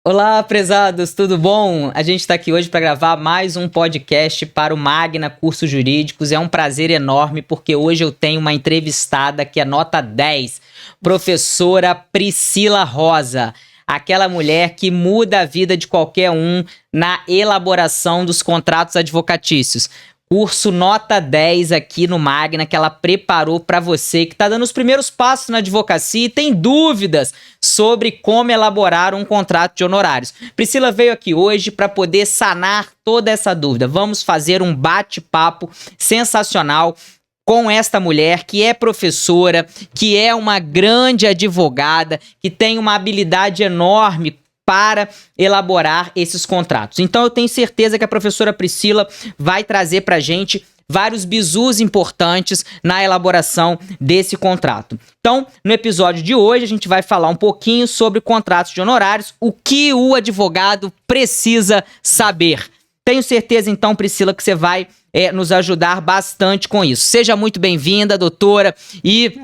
Olá, prezados, tudo bom? A gente está aqui hoje para gravar mais um podcast para o Magna Cursos Jurídicos. É um prazer enorme porque hoje eu tenho uma entrevistada que é nota 10, professora Priscila Rosa, aquela mulher que muda a vida de qualquer um na elaboração dos contratos advocatícios. Curso nota 10 aqui no Magna que ela preparou para você que está dando os primeiros passos na advocacia e tem dúvidas sobre como elaborar um contrato de honorários. Priscila veio aqui hoje para poder sanar toda essa dúvida. Vamos fazer um bate-papo sensacional com esta mulher que é professora, que é uma grande advogada, que tem uma habilidade enorme para elaborar esses contratos. Então eu tenho certeza que a professora Priscila vai trazer para a gente vários bizus importantes na elaboração desse contrato. Então, no episódio de hoje, a gente vai falar um pouquinho sobre contratos de honorários, o que o advogado precisa saber. Tenho certeza, então, Priscila, que você vai nos ajudar bastante com isso. Seja muito bem-vinda, doutora, e...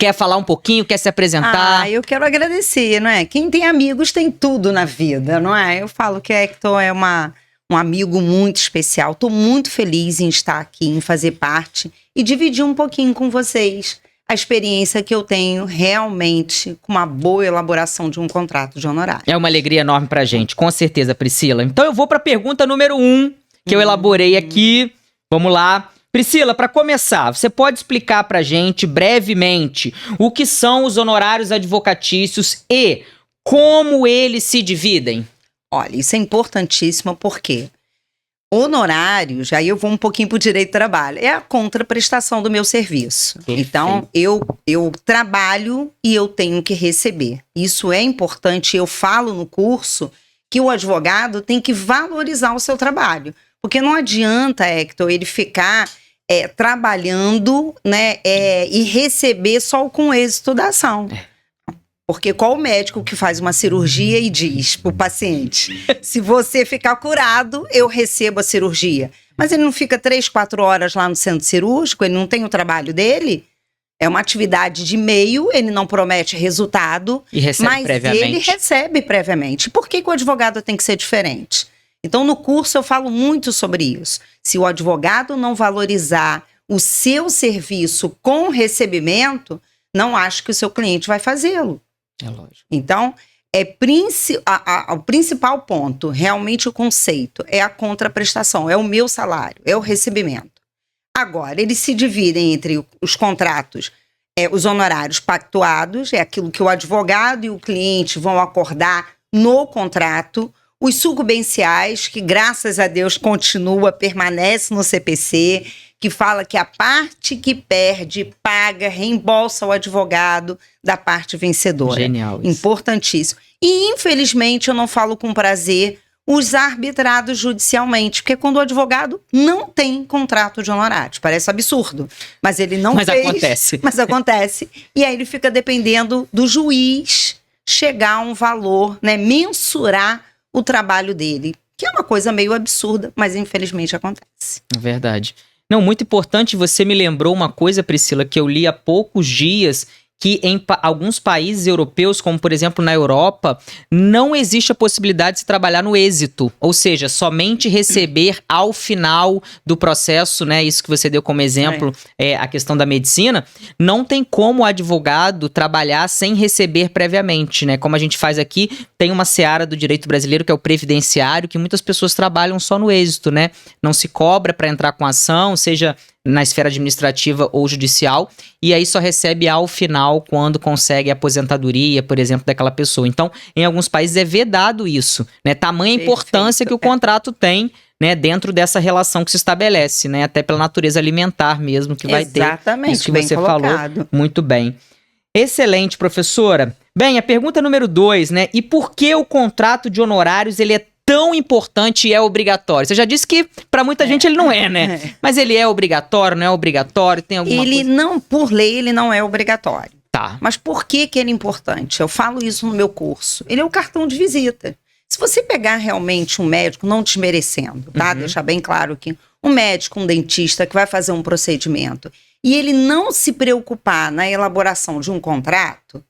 Quer falar um pouquinho? Quer se apresentar? Eu quero agradecer, não é? Quem tem amigos tem tudo na vida, não é? Eu falo que Hector é um amigo muito especial. Estou muito feliz em estar aqui, em fazer parte e dividir um pouquinho com vocês a experiência que eu tenho realmente com uma boa elaboração de um contrato de honorário. É uma alegria enorme pra gente, com certeza, Priscila. Então eu vou pra pergunta número 1, que eu elaborei aqui. Vamos lá. Priscila, para começar, você pode explicar para a gente brevemente o que são os honorários advocatícios e como eles se dividem? Olha, isso é importantíssimo porque honorários, aí eu vou um pouquinho para o direito do trabalho, é a contraprestação do meu serviço. Perfeito. Então, eu trabalho e eu tenho que receber. Isso é importante, eu falo no curso que o advogado tem que valorizar o seu trabalho. Porque não adianta, Hector, ele ficar trabalhando, né, e receber só com o êxito da ação. Porque qual médico que faz uma cirurgia e diz pro paciente, se você ficar curado, eu recebo a cirurgia. Mas ele não fica 3, 4 horas lá no centro cirúrgico, ele não tem o trabalho dele. É uma atividade de meio, ele não promete resultado, e recebe mas previamente. Ele recebe previamente. Por que o advogado tem que ser diferente? Então, no curso eu falo muito sobre isso. Se o advogado não valorizar o seu serviço com recebimento, não acho que o seu cliente vai fazê-lo. É lógico. Então, o principal ponto, realmente o conceito, é a contraprestação, é o meu salário, é o recebimento. Agora, eles se dividem entre os contratos, os honorários pactuados, é aquilo que o advogado e o cliente vão acordar no contrato. Os sucumbenciais, que graças a Deus permanece no CPC, que fala que a parte que perde, paga, reembolsa o advogado da parte vencedora. Genial isso. Importantíssimo. E infelizmente eu não falo com prazer os arbitrados judicialmente, porque quando o advogado não tem contrato de honorários. Parece absurdo, mas ele não fez. Acontece. Mas acontece. E aí ele fica dependendo do juiz chegar a um valor, né, mensurar o trabalho dele, que é uma coisa meio absurda, mas infelizmente acontece. É verdade. Não, muito importante, você me lembrou uma coisa, Priscila, que eu li há poucos dias, que em alguns países europeus, como por exemplo na Europa, não existe a possibilidade de se trabalhar no êxito, ou seja, somente receber ao final do processo, né? Isso que você deu como exemplo, a questão da medicina, não tem como o advogado trabalhar sem receber previamente, né? Como a gente faz aqui, tem uma seara do direito brasileiro que é o previdenciário, que muitas pessoas trabalham só no êxito, né? Não se cobra para entrar com ação, seja na esfera administrativa ou judicial, e aí só recebe ao final quando consegue a aposentadoria, por exemplo, daquela pessoa. Então, em alguns países é vedado isso, né? Tamanha importância que o contrato tem, né, dentro dessa relação que se estabelece, né? Até pela natureza alimentar mesmo que vai ter. Exatamente, Isso que bem você colocado. falou muito bem. Excelente, professora. Bem, a pergunta número 2, né? E por que o contrato de honorários ele é tão importante e é obrigatório? Você já disse que para muita gente ele não é, né? Mas ele é obrigatório, não é obrigatório? Tem alguma coisa? Não, por lei, ele não é obrigatório. Tá. Mas por que ele é importante? Eu falo isso no meu curso. Ele é o cartão de visita. Se você pegar realmente um médico, não desmerecendo, tá? Deixar bem claro que um médico, um dentista que vai fazer um procedimento e ele não se preocupar na elaboração de um contrato,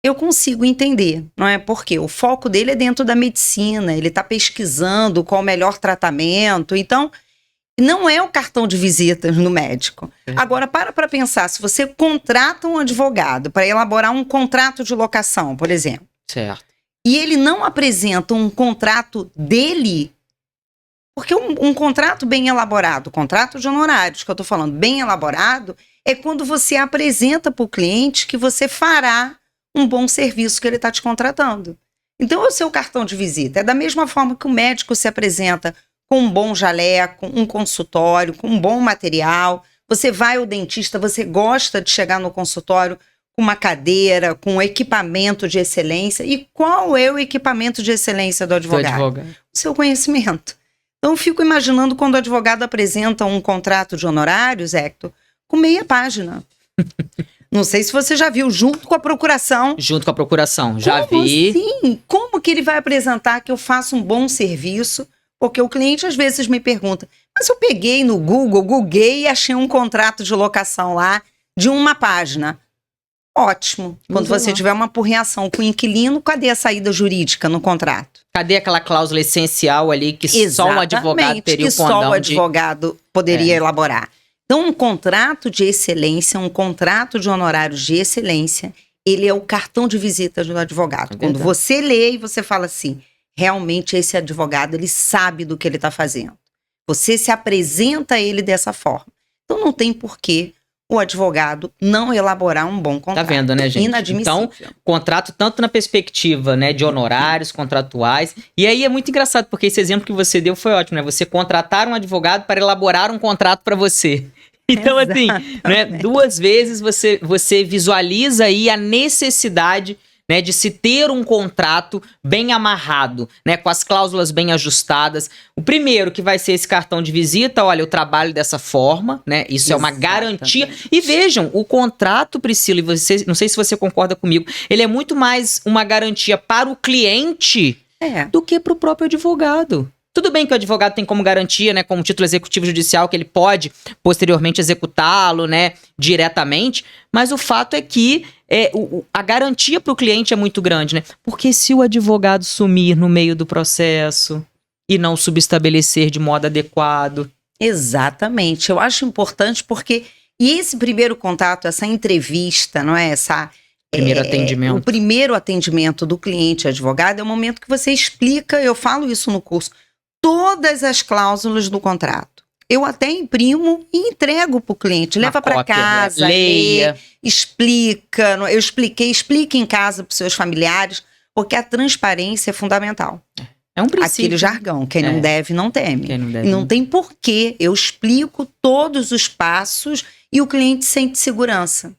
eu consigo entender, não é? Porque o foco dele é dentro da medicina, ele está pesquisando qual o melhor tratamento, então não é o cartão de visitas no médico. Agora, para pensar, se você contrata um advogado para elaborar um contrato de locação, por exemplo, Certo. e ele não apresenta um contrato dele, porque um contrato bem elaborado, contrato de honorários que eu estou falando, bem elaborado, é quando você apresenta para o cliente que você fará um bom serviço que ele está te contratando. Então, é o seu cartão de visita. É da mesma forma que o médico se apresenta com um bom jaleco, um consultório, com um bom material. Você vai ao dentista, você gosta de chegar no consultório com uma cadeira, com um equipamento de excelência. E qual é o equipamento de excelência do advogado? O seu conhecimento. Então, eu fico imaginando quando o advogado apresenta um contrato de honorários, Hector, com meia página. Não sei se você já viu, junto com a procuração. Junto com a procuração, já Como vi. assim? Como que ele vai apresentar que eu faço um bom serviço? Porque o cliente às vezes me pergunta, mas eu peguei no Google, googlei e achei um contrato de locação lá de uma página. Ótimo. Quando você tiver uma apurreação com o inquilino, cadê a saída jurídica no contrato? Cadê aquela cláusula essencial ali que só um advogado teria o condão só o advogado poderia elaborar? Então, um contrato de excelência, um contrato de honorários de excelência, ele é o cartão de visita do advogado. Quando você lê e você fala assim, realmente esse advogado, ele sabe do que ele está fazendo. Você se apresenta a ele dessa forma. Então, não tem porquê o advogado não elaborar um bom contrato. Tá vendo, né, gente? Inadmissível. Então, contrato tanto na perspectiva, né, de honorários contratuais. E aí é muito engraçado, porque esse exemplo que você deu foi ótimo, né? Você contratar um advogado para elaborar um contrato para você. Então, assim, né, duas vezes você visualiza aí a necessidade, né, de se ter um contrato bem amarrado, né, com as cláusulas bem ajustadas. O primeiro que vai ser esse cartão de visita, olha, eu trabalho dessa forma, né, isso é uma garantia. E vejam, o contrato, Priscila, e você, não sei se você concorda comigo, ele é muito mais uma garantia para o cliente do que para o próprio advogado. Tudo bem que o advogado tem como garantia, né, como título executivo judicial, que ele pode posteriormente executá-lo, né, diretamente, mas o fato é que a garantia para o cliente é muito grande, né? Porque se o advogado sumir no meio do processo e não subestabelecer de modo adequado... Exatamente. Eu acho importante porque... E esse primeiro contato, essa entrevista, não é? Primeiro atendimento. O primeiro atendimento do cliente advogado é o momento que você explica, eu falo isso no curso, todas as cláusulas do contrato. Eu até imprimo e entrego para o cliente. Leva para casa, leia, explica. Eu explique em casa para os seus familiares, porque a transparência é fundamental. É um princípio. Aquele jargão, quem não deve, não teme. Quem não deve, e não tem porquê. Eu explico todos os passos e o cliente sente segurança.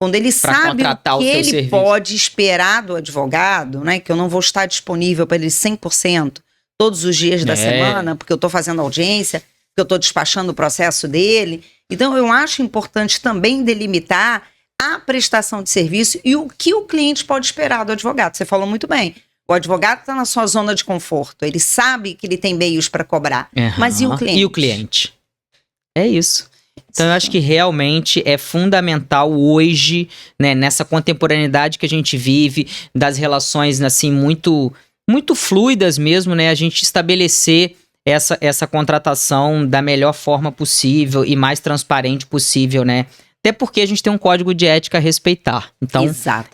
Quando ele sabe o que ele pode esperar do advogado, né, que eu não vou estar disponível para ele 100% todos os dias da semana, porque eu estou fazendo audiência, porque eu estou despachando o processo dele. Então, eu acho importante também delimitar a prestação de serviço e o que o cliente pode esperar do advogado. Você falou muito bem. O advogado está na sua zona de conforto. Ele sabe que ele tem meios para cobrar. Mas e o cliente? E o cliente? É isso. Então, eu acho que realmente é fundamental hoje, né, nessa contemporaneidade que a gente vive, das relações, assim, muito fluidas mesmo, né, a gente estabelecer essa contratação da melhor forma possível e mais transparente possível, né? Até porque a gente tem um código de ética a respeitar. Então,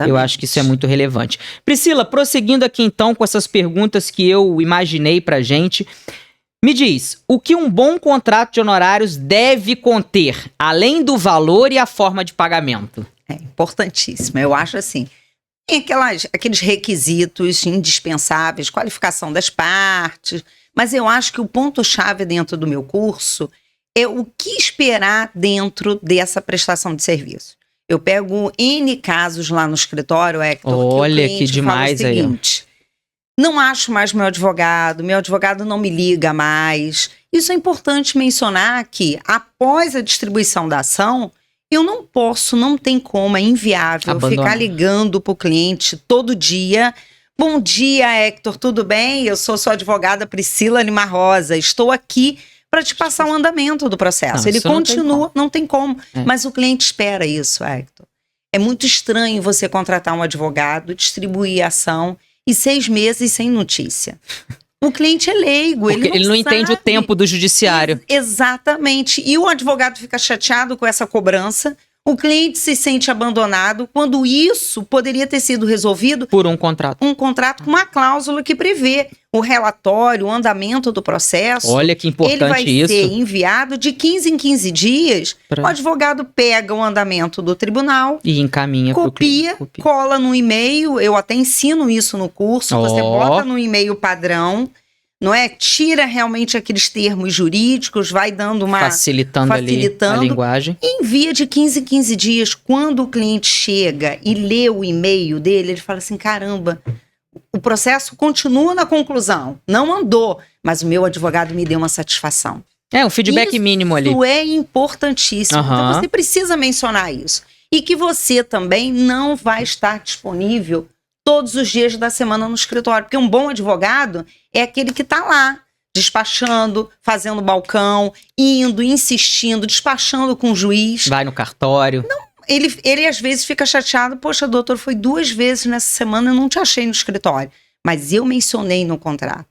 eu acho que isso é muito relevante. Priscila, prosseguindo aqui então com essas perguntas que eu imaginei pra gente, me diz, o que um bom contrato de honorários deve conter, além do valor e a forma de pagamento? É importantíssimo. Eu acho assim, tem aqueles requisitos indispensáveis, qualificação das partes, mas eu acho que o ponto-chave dentro do meu curso é o que esperar dentro dessa prestação de serviço. Eu pego N casos lá no escritório, Hector, olha, que o cliente que demais fala o seguinte, não acho mais meu advogado não me liga mais. Isso é importante mencionar que, após a distribuição da ação, eu não posso, não tem como, é inviável ficar ligando para o cliente todo dia. Bom dia, Hector, tudo bem? Eu sou sua advogada Priscila Lima Rosa, estou aqui para te passar o andamento do processo. Ele continua, não tem como. Mas o cliente espera isso, Hector. É muito estranho você contratar um advogado, distribuir a ação e 6 meses sem notícia. O cliente é leigo, Porque ele não entende o sabe. tempo do judiciário. Exatamente. E o advogado fica chateado com essa cobrança. O cliente se sente abandonado quando isso poderia ter sido resolvido Por um contrato. um contrato com uma cláusula que prevê o relatório, o andamento do processo. Olha que importante Ele vai isso. ser enviado de 15 em 15 dias. Pra- O advogado pega o andamento do tribunal, E encaminha pro copia, cliente. cola no e-mail. Eu até ensino isso no curso. Você Ó. bota no e-mail padrão, não é? Tira realmente aqueles termos jurídicos, vai dando uma... Facilitando ali a facilitando. linguagem. Envia de 15 em 15 dias. Quando o cliente chega e lê o e-mail dele, ele fala assim, caramba, o processo continua na conclusão. Não andou, mas o meu advogado me deu uma satisfação. É, um feedback mínimo ali. Isso é importantíssimo. Aham. Então você precisa mencionar isso. E que você também não vai estar disponível todos os dias da semana no escritório. Porque um bom advogado é aquele que está lá, despachando, fazendo balcão, indo, insistindo, despachando com o juiz. Vai no cartório. Ele às vezes fica chateado. Poxa, doutor, foi 2 vezes nessa semana, eu não te achei no escritório. Mas eu mencionei no contrato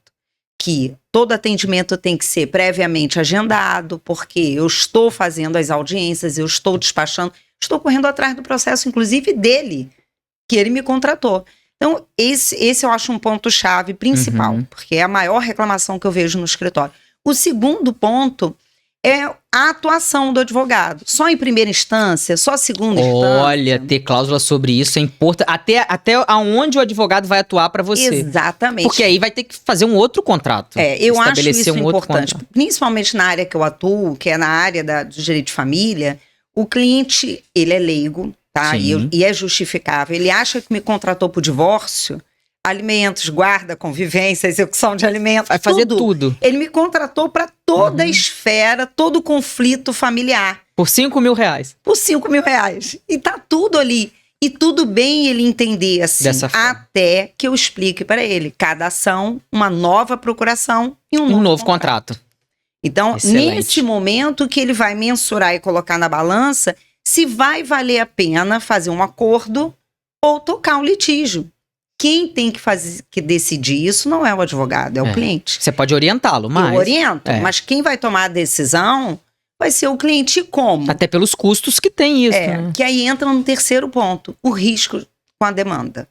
que todo atendimento tem que ser previamente agendado, porque eu estou fazendo as audiências, eu estou despachando, estou correndo atrás do processo, inclusive dele, que ele me contratou. Então, esse eu acho um ponto-chave principal, porque é a maior reclamação que eu vejo no escritório. O segundo ponto é a atuação do advogado. Só em primeira instância, só segunda instância. Olha, ter cláusula sobre isso é importante. Até aonde o advogado vai atuar pra você. Exatamente. Porque aí vai ter que fazer um outro contrato. Eu acho Estabelecer isso um outro importante. contrato. Principalmente na área que eu atuo, que é na área do direito de família, o cliente, ele é leigo, tá? Sim. E é justificável. Ele acha que me contratou por divórcio, alimentos, guarda, convivência, execução de alimentos, Vai fazer tudo. Ele me contratou para toda a esfera, todo o conflito familiar, Por R$5.000. por R$5.000. E tá tudo ali. E tudo bem ele entender assim, Dessa forma. até que eu explique para ele. Cada ação, uma nova procuração e Um novo contrato. Então, Excelente. neste momento que ele vai mensurar e colocar na balança se vai valer a pena fazer um acordo ou tocar um litígio. Quem tem que decidir isso não é o advogado, é o cliente. Você pode orientá-lo, mas... Eu oriento, é. mas quem vai tomar a decisão vai ser o cliente. E como? Até pelos custos que tem isso, né? Que aí entra no terceiro ponto, o risco com a demanda.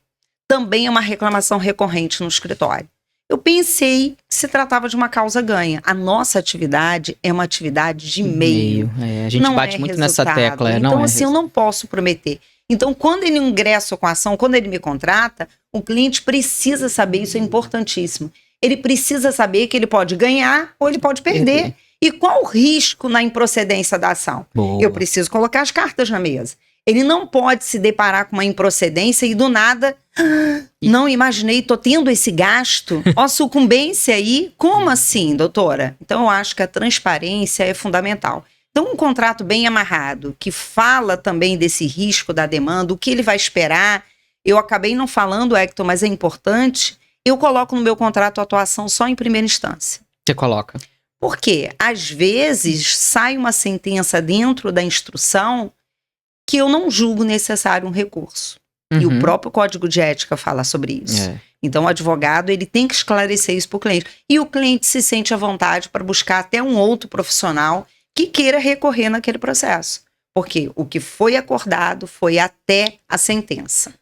Também é uma reclamação recorrente no escritório. Eu pensei que se tratava de uma causa ganha. A nossa atividade é uma atividade de meio. A gente não bate é muito nessa resultado. tecla. Então, não assim, eu não posso prometer. Então, quando ele ingressa com a ação, quando ele me contrata, o cliente precisa saber, isso é importantíssimo. Ele precisa saber que ele pode ganhar ou ele pode perder. E qual o risco na improcedência da ação? Boa. Eu preciso colocar as cartas na mesa. Ele não pode se deparar com uma improcedência e do nada, não imaginei, tô tendo esse gasto. Ó, sucumbência aí, como assim, doutora? Então eu acho que a transparência é fundamental. Então um contrato bem amarrado, que fala também desse risco da demanda, o que ele vai esperar. Eu acabei não falando, Hector, mas é importante, eu coloco no meu contrato a atuação só em primeira instância. Você coloca. Porque, às vezes, sai uma sentença dentro da instrução que eu não julgo necessário um recurso. E o próprio Código de Ética fala sobre isso. Então, o advogado ele tem que esclarecer isso para o cliente. E o cliente se sente à vontade para buscar até um outro profissional que queira recorrer naquele processo. Porque o que foi acordado foi até a sentença.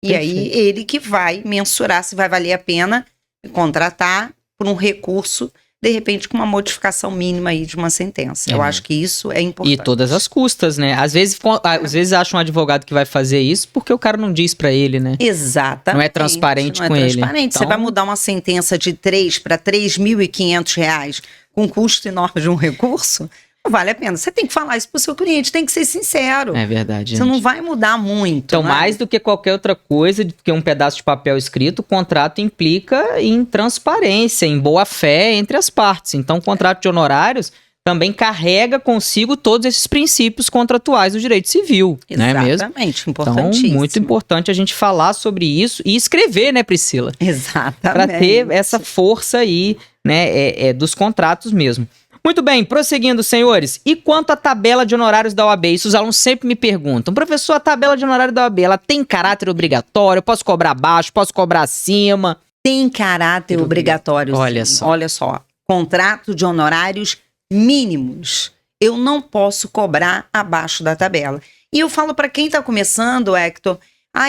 E Perfeito. aí, ele que vai mensurar se vai valer a pena contratar por um recurso, de repente, com uma modificação mínima aí de uma sentença. Eu acho que isso é importante. E todas as custas, né? Às vezes acham um advogado que vai fazer isso porque o cara não diz pra ele, né? Exatamente. Não é transparente com ele. ele. Transparente. Você Então- vai mudar uma sentença de 3 para R$3.500 com custo enorme de um recurso? Não vale a pena. Você tem que falar isso pro seu cliente, tem que ser sincero. É verdade, Você gente. não vai mudar muito. Então, né? mais do que qualquer outra coisa, do que um pedaço de papel escrito, o contrato implica em transparência, em boa-fé entre as partes. Então, o contrato de honorários também carrega consigo todos esses princípios contratuais do direito civil, não é mesmo? Exatamente, Então, importantíssimo. muito importante a gente falar sobre isso e escrever, né, Priscila? Exatamente. Para ter essa força aí, né, dos contratos mesmo. Muito bem, prosseguindo, senhores. E quanto à tabela de honorários da OAB? Isso os alunos sempre me perguntam. Professor, a tabela de honorário da OAB, ela tem caráter obrigatório? Eu posso cobrar abaixo? Posso cobrar acima? Tem caráter obrigatório. Olha sim. só. Olha só. Contrato de honorários mínimos. Eu não posso cobrar abaixo da tabela. E eu falo para quem está começando, Hector,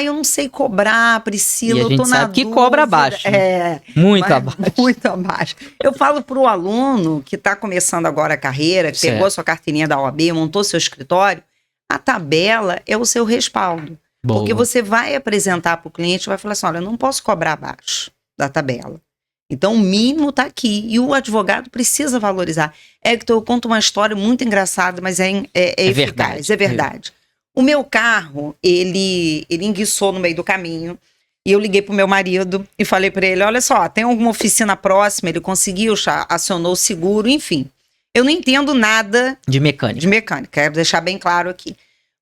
eu não sei cobrar, Priscila, E a eu gente tô na sabe que dúvida. cobra abaixo. Muito abaixo. Muito abaixo. Eu falo para o aluno que está começando agora a carreira, que pegou a sua carteirinha da OAB, montou seu escritório, a tabela é o seu respaldo. Boa. Porque você vai apresentar para o cliente e vai falar assim, olha, eu não posso cobrar abaixo da tabela. Então, o mínimo está aqui. E o advogado precisa valorizar. Hector, eu conto uma história muito engraçada, mas é eficaz. Verdade. É verdade. O meu carro, ele enguiçou no meio do caminho. E eu liguei pro meu marido e falei para ele, olha só, tem alguma oficina próxima? Ele conseguiu, acionou o seguro, enfim. Eu não entendo nada de mecânica. Quero deixar bem claro aqui.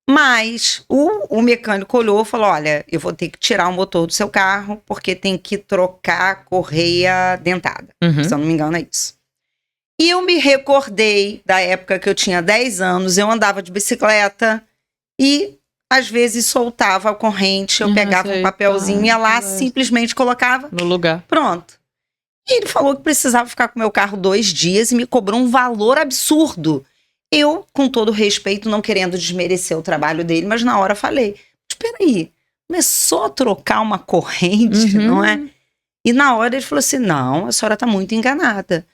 Mas o mecânico olhou e falou, olha, eu vou ter que tirar o motor do seu carro porque tem que trocar a correia dentada. Se eu não me engano, é isso. E eu me recordei da época que eu tinha 10 anos, eu andava de bicicleta e às vezes soltava a corrente, eu pegava um papelzinho, ia lá, simplesmente colocava no lugar. Pronto. E ele falou que precisava ficar com o meu carro 2 dias e me cobrou um valor absurdo. Eu, com todo respeito, não querendo desmerecer o trabalho dele, mas na hora falei, espera aí, não é só trocar uma corrente, não é? E na hora ele falou assim, não, a senhora está muito enganada.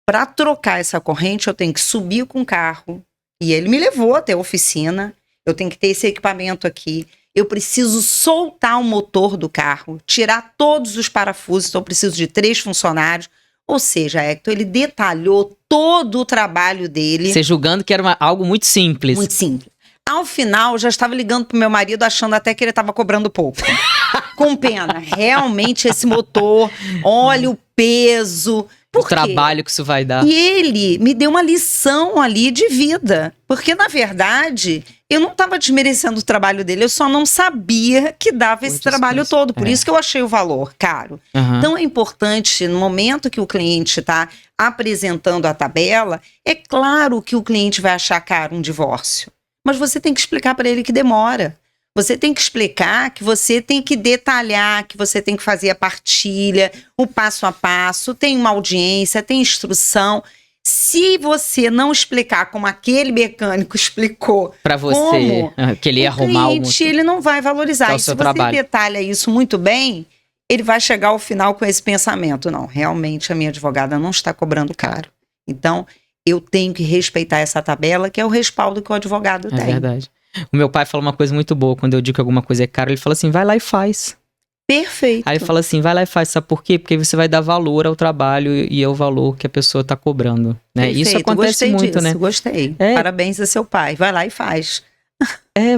Para trocar essa corrente, eu tenho que subir com o carro. E ele me levou até a oficina. Eu tenho que ter esse equipamento aqui. Eu preciso soltar o motor do carro, tirar todos os parafusos. Então, eu preciso de 3 funcionários. Ou seja, Hector, ele detalhou todo o trabalho dele. Você julgando que era algo muito simples. Muito simples. Ao final, eu já estava ligando pro meu marido, achando até que ele estava cobrando pouco. Com pena. Realmente, esse motor, olha o peso. O trabalho que isso vai dar. E ele me deu uma lição ali de vida. Porque, na verdade, eu não estava desmerecendo o trabalho dele, eu só não sabia que dava esse trabalho todo. Por isso que eu achei o valor caro. Então, é importante, no momento que o cliente está apresentando a tabela, é claro que o cliente vai achar caro um divórcio. Mas você tem que explicar para ele que demora. Você tem que explicar que você tem que detalhar, que você tem que fazer a partilha, o passo a passo, tem uma audiência, tem instrução. Se você não explicar como aquele mecânico explicou para você, que ele ia arrumar o motor, ele não vai valorizar. E se você detalha isso muito bem, ele vai chegar ao final com esse pensamento. Não, realmente a minha advogada não está cobrando caro. Então, eu tenho que respeitar essa tabela, que é o respaldo que o advogado tem. É verdade. O meu pai fala uma coisa muito boa, quando eu digo que alguma coisa é caro, ele fala assim, vai lá e faz. Perfeito. Aí ele fala assim, vai lá e faz, sabe por quê? Porque você vai dar valor ao trabalho e ao valor que a pessoa está cobrando, né? Perfeito. Isso acontece muito, disso, né? Gostei. Parabéns a seu pai, vai lá e faz.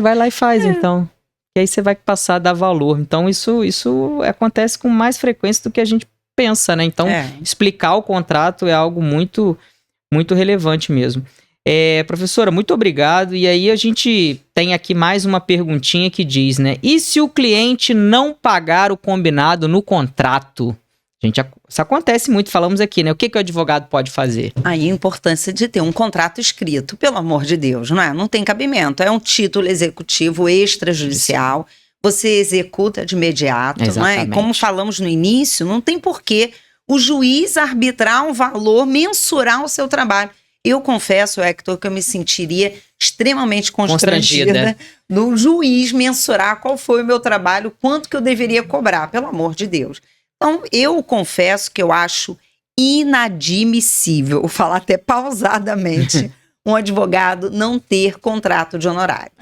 Vai lá e faz, então. E aí você vai passar a dar valor. Então isso acontece com mais frequência do que a gente pensa, né? Então explicar o contrato é algo muito, muito relevante mesmo. Professora, muito obrigado. E aí a gente tem aqui mais uma perguntinha que diz, né? E se o cliente não pagar o combinado no contrato? Gente, isso acontece muito, falamos aqui, né? O que o advogado pode fazer? Aí a importância de ter um contrato escrito, pelo amor de Deus, não é? Não tem cabimento. É um título executivo extrajudicial. Você executa de imediato, não é? E como falamos no início, não tem porquê o juiz arbitrar um valor, mensurar o seu trabalho. Eu confesso, Hector, que eu me sentiria extremamente constrangida do juiz mensurar qual foi o meu trabalho, quanto que eu deveria cobrar, pelo amor de Deus. Então, eu confesso que eu acho inadmissível, vou falar até pausadamente, um advogado não ter contrato de honorários.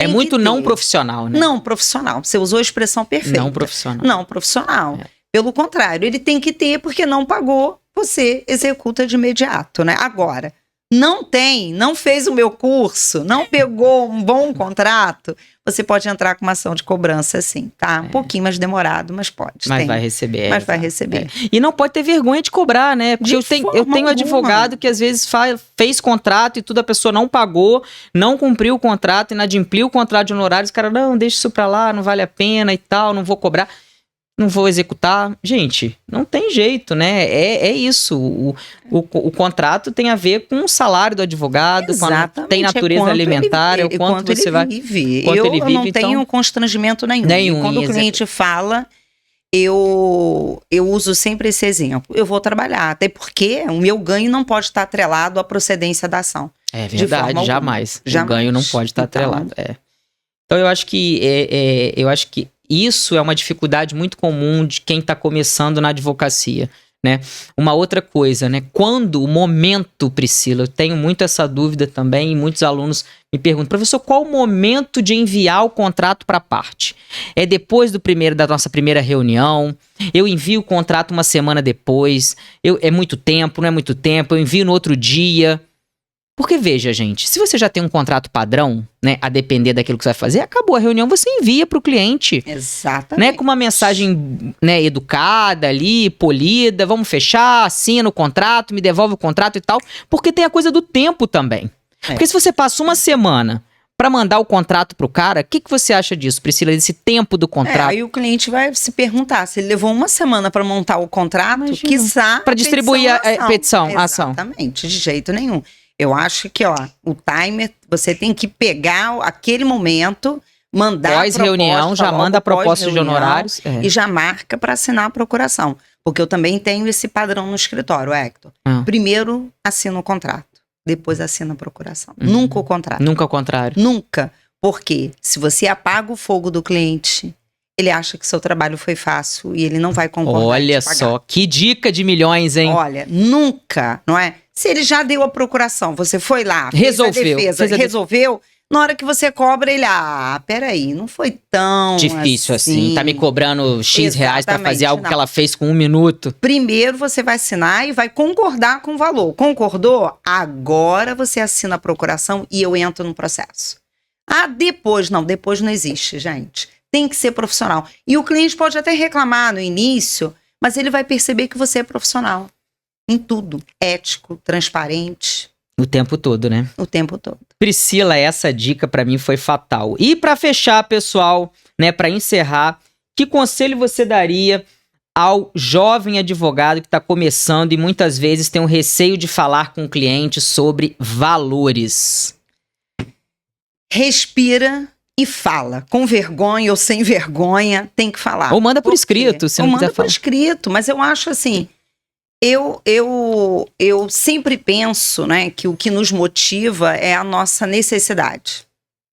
É muito não profissional, né? Não profissional. Você usou a expressão perfeita. Não profissional. Não profissional. Pelo contrário, ele tem que ter, porque não pagou, você executa de imediato, né? Agora, não fez o meu curso, não pegou um bom contrato, você pode entrar com uma ação de cobrança, sim, tá? Um pouquinho mais demorado, mas pode. Mas vai receber. Mas vai receber. E não pode ter vergonha de cobrar, né? Porque eu tenho advogado que às vezes fez contrato e tudo, a pessoa não pagou, não cumpriu o contrato, inadimpliu o contrato de honorários, o cara, não, deixa isso pra lá, não vale a pena e tal, não vou cobrar. não vou executar. Gente, não tem jeito, né? É isso. O contrato tem a ver com o salário do advogado, tem natureza alimentar, é o quanto você vai... Eu não tenho constrangimento nenhum. E quando o cliente fala, eu uso sempre esse exemplo. Eu vou trabalhar, até porque o meu ganho não pode estar atrelado à procedência da ação. É verdade, jamais. O ganho não pode estar atrelado. Então eu acho que isso é uma dificuldade muito comum de quem está começando na advocacia, né? Uma outra coisa, né? Quando o momento, Priscila, eu tenho muito essa dúvida também e muitos alunos me perguntam, professor, qual o momento de enviar o contrato para a parte? É depois da nossa primeira reunião? Eu envio o contrato uma semana depois? É muito tempo, não é muito tempo? Eu envio no outro dia? Porque, veja, gente, se você já tem um contrato padrão, né, a depender daquilo que você vai fazer, acabou a reunião, você envia para o cliente. Exatamente. Né, com uma mensagem, né, educada ali, polida, vamos fechar, assina o contrato, me devolve o contrato e tal, porque tem a coisa do tempo também. Porque se você passa uma semana para mandar o contrato pro cara, o que você acha disso, Priscila, desse tempo do contrato? Aí o cliente vai se perguntar, se ele levou uma semana para montar o contrato, quiçá para distribuir a petição, a ação. Exatamente, de jeito nenhum. Eu acho que, o timer, você tem que pegar aquele momento, mandar pós-reunião, já manda a proposta de honorários. E já marca para assinar a procuração. Porque eu também tenho esse padrão no escritório, Hector. Primeiro, assina o contrato. Depois, assina a procuração. Nunca o contrato. Nunca o contrário. Nunca. Porque se você apaga o fogo do cliente, ele acha que seu trabalho foi fácil e ele não vai concordar. Olha só, que dica de milhões, hein? Olha, nunca, não é? Se ele já deu a procuração, você foi lá, fez a defesa, resolveu, na hora que você cobra, ele, peraí, não foi tão difícil assim. Tá me cobrando X reais pra fazer algo que ela fez com 1 minuto. Primeiro você vai assinar e vai concordar com o valor. Concordou? Agora você assina a procuração e eu entro no processo. Depois não existe, gente. Tem que ser profissional. E o cliente pode até reclamar no início, mas ele vai perceber que você é profissional. Em tudo. Ético, transparente. O tempo todo, né? O tempo todo. Priscila, essa dica pra mim foi fatal. E pra fechar, pessoal, né, pra encerrar, que conselho você daria ao jovem advogado que tá começando e muitas vezes tem um receio de falar com o cliente sobre valores? Respira e fala. Com vergonha ou sem vergonha, tem que falar. Ou manda por escrito, se não quiser falar. Manda por escrito, mas eu acho assim... Eu sempre penso, né, que o que nos motiva é a nossa necessidade.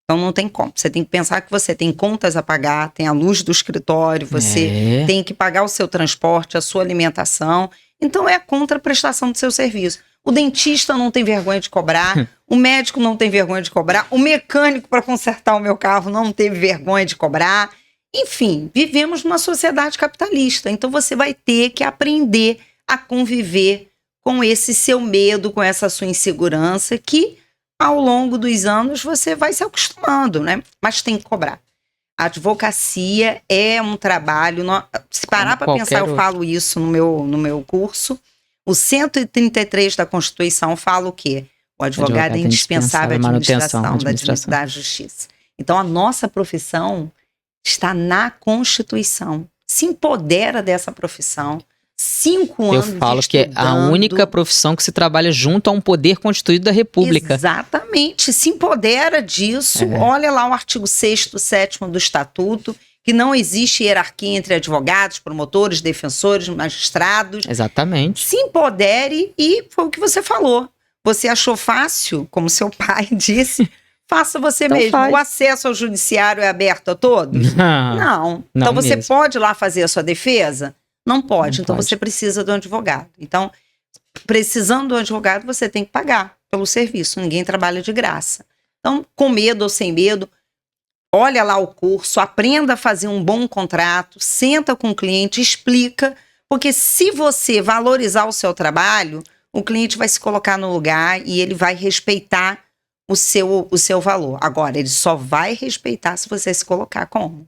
Então não tem como. Você tem que pensar que você tem contas a pagar, tem a luz do escritório, você tem que pagar o seu transporte, a sua alimentação. Então é a contraprestação do seu serviço. O dentista não tem vergonha de cobrar, o médico não tem vergonha de cobrar, o mecânico para consertar o meu carro não teve vergonha de cobrar. Enfim, vivemos numa sociedade capitalista. Então você vai ter que aprender a conviver com esse seu medo, com essa sua insegurança, que ao longo dos anos você vai se acostumando, né? Mas tem que cobrar. A advocacia é um trabalho... Se parar para pensar, eu falo isso no meu curso. O 133 da Constituição fala o quê? O advogado é indispensável à administração da justiça. Então, a nossa profissão está na Constituição. Se empodera dessa profissão. 5 anos eu falo que é a única profissão que se trabalha junto a um poder constituído da República. Exatamente, se empodera disso. Olha lá o artigo 6º, 7º do Estatuto, que não existe hierarquia entre advogados, promotores, defensores, magistrados. Exatamente. Se empodere e foi o que você falou. Você achou fácil, como seu pai disse, faça você então mesmo. Faz. O acesso ao judiciário é aberto a todos? Não. Então você pode ir lá fazer a sua defesa? Não pode, então você precisa de um advogado. Então, precisando de um advogado, você tem que pagar pelo serviço. Ninguém trabalha de graça. Então, com medo ou sem medo, olha lá o curso, aprenda a fazer um bom contrato, senta com o cliente, explica, porque se você valorizar o seu trabalho, o cliente vai se colocar no lugar e ele vai respeitar o seu valor. Agora, ele só vai respeitar se você se colocar como?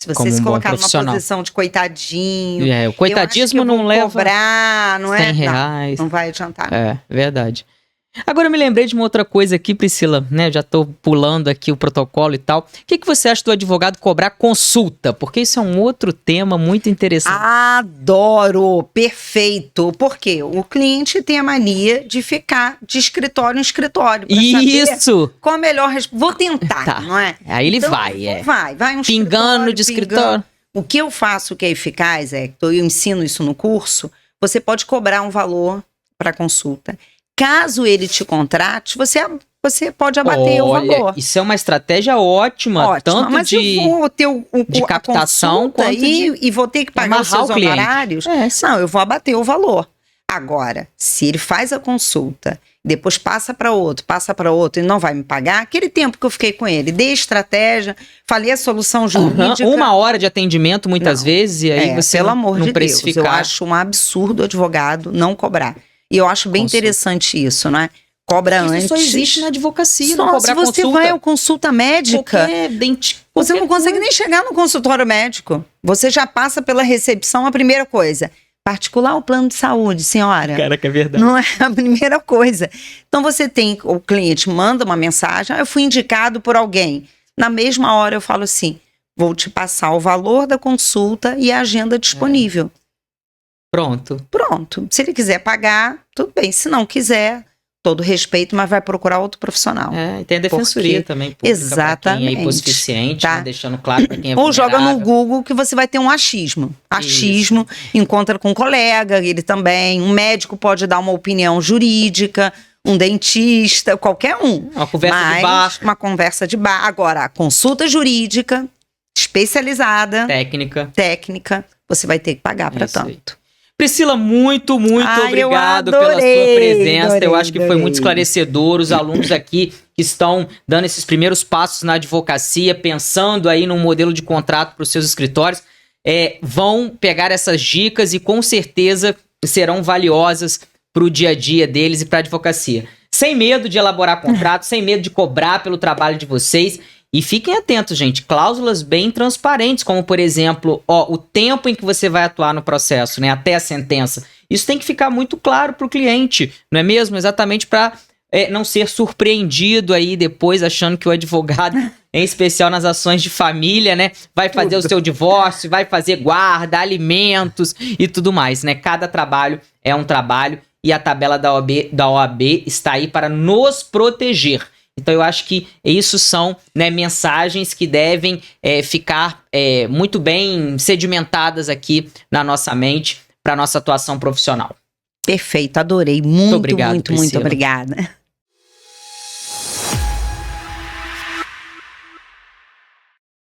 Se você se colocar numa posição de coitadinho... o coitadismo não leva... cobrar, não é? R$100. Não vai adiantar. É, verdade. Agora eu me lembrei de uma outra coisa aqui, Priscila, né? Já tô pulando aqui o protocolo e tal. O que você acha do advogado cobrar consulta? Porque isso é um outro tema muito interessante. Adoro! Perfeito! Por quê? O cliente tem a mania de ficar de escritório em escritório. Isso! Qual a melhor resposta? Vou tentar, Tá. não é? Aí ele Então, vai Vai um pingando de escritório. O que eu faço que é eficaz eu ensino isso no curso, você pode cobrar um valor para consulta. Caso ele te contrate, você pode abater o valor. Isso é uma estratégia ótima, tanto mas de, eu vou ter de captação quanto e vou ter que pagar os seus honorários. Não, eu vou abater o valor. Agora, se ele faz a consulta, depois passa para outro e não vai me pagar, aquele tempo que eu fiquei com ele, dei estratégia, falei a solução jurídica. 1 hora de atendimento muitas vezes, e aí você pelo amor não de precificar. Deus, eu acho um absurdo o advogado não cobrar. E eu acho bem interessante isso, né? Cobra isso antes. Só existe na advocacia, não cobrar se você consulta. vai à consulta médica, você não consegue nem chegar no consultório médico. Você já passa pela recepção, a primeira coisa. Particular ou plano de saúde, senhora? Caraca, é verdade. Não é a primeira coisa. Então você tem, o cliente manda uma mensagem, eu fui indicado por alguém. Na mesma hora eu falo assim, vou te passar o valor da consulta e a agenda disponível. Pronto. Se ele quiser pagar, tudo bem. Se não quiser, todo respeito, mas vai procurar outro profissional. E tem a defensoria também. Exatamente. Quem é hipossuficiente, tá? Né, deixando claro para quem é Ou vulnerável. joga no Google que você vai ter um achismo. Achismo, encontra com um colega, ele também. Um médico pode dar uma opinião jurídica, um dentista, qualquer um. Uma conversa de bar. Uma conversa de bar. Agora, a consulta jurídica, especializada. Técnica, você vai ter que pagar para tanto. Priscila, muito obrigado pela sua presença. Eu acho que foi muito esclarecedor. Os alunos aqui que estão dando esses primeiros passos na advocacia, pensando aí num modelo de contrato para os seus escritórios, vão pegar essas dicas e com certeza serão valiosas para o dia a dia deles e para a advocacia. Sem medo de elaborar contrato, sem medo de cobrar pelo trabalho de vocês. E fiquem atentos, gente, cláusulas bem transparentes, como, por exemplo, o tempo em que você vai atuar no processo, né, até a sentença. Isso tem que ficar muito claro para o cliente, não é mesmo? Exatamente para não ser surpreendido aí depois, achando que o advogado, em especial nas ações de família, né, vai fazer o seu divórcio, vai fazer guarda, alimentos e tudo mais, né? Cada trabalho é um trabalho e a tabela da OAB está aí para nos proteger. Então eu acho que isso são, né, mensagens que devem ficar muito bem sedimentadas aqui na nossa mente para nossa atuação profissional. Perfeito, adorei. Muito obrigado, muito obrigada.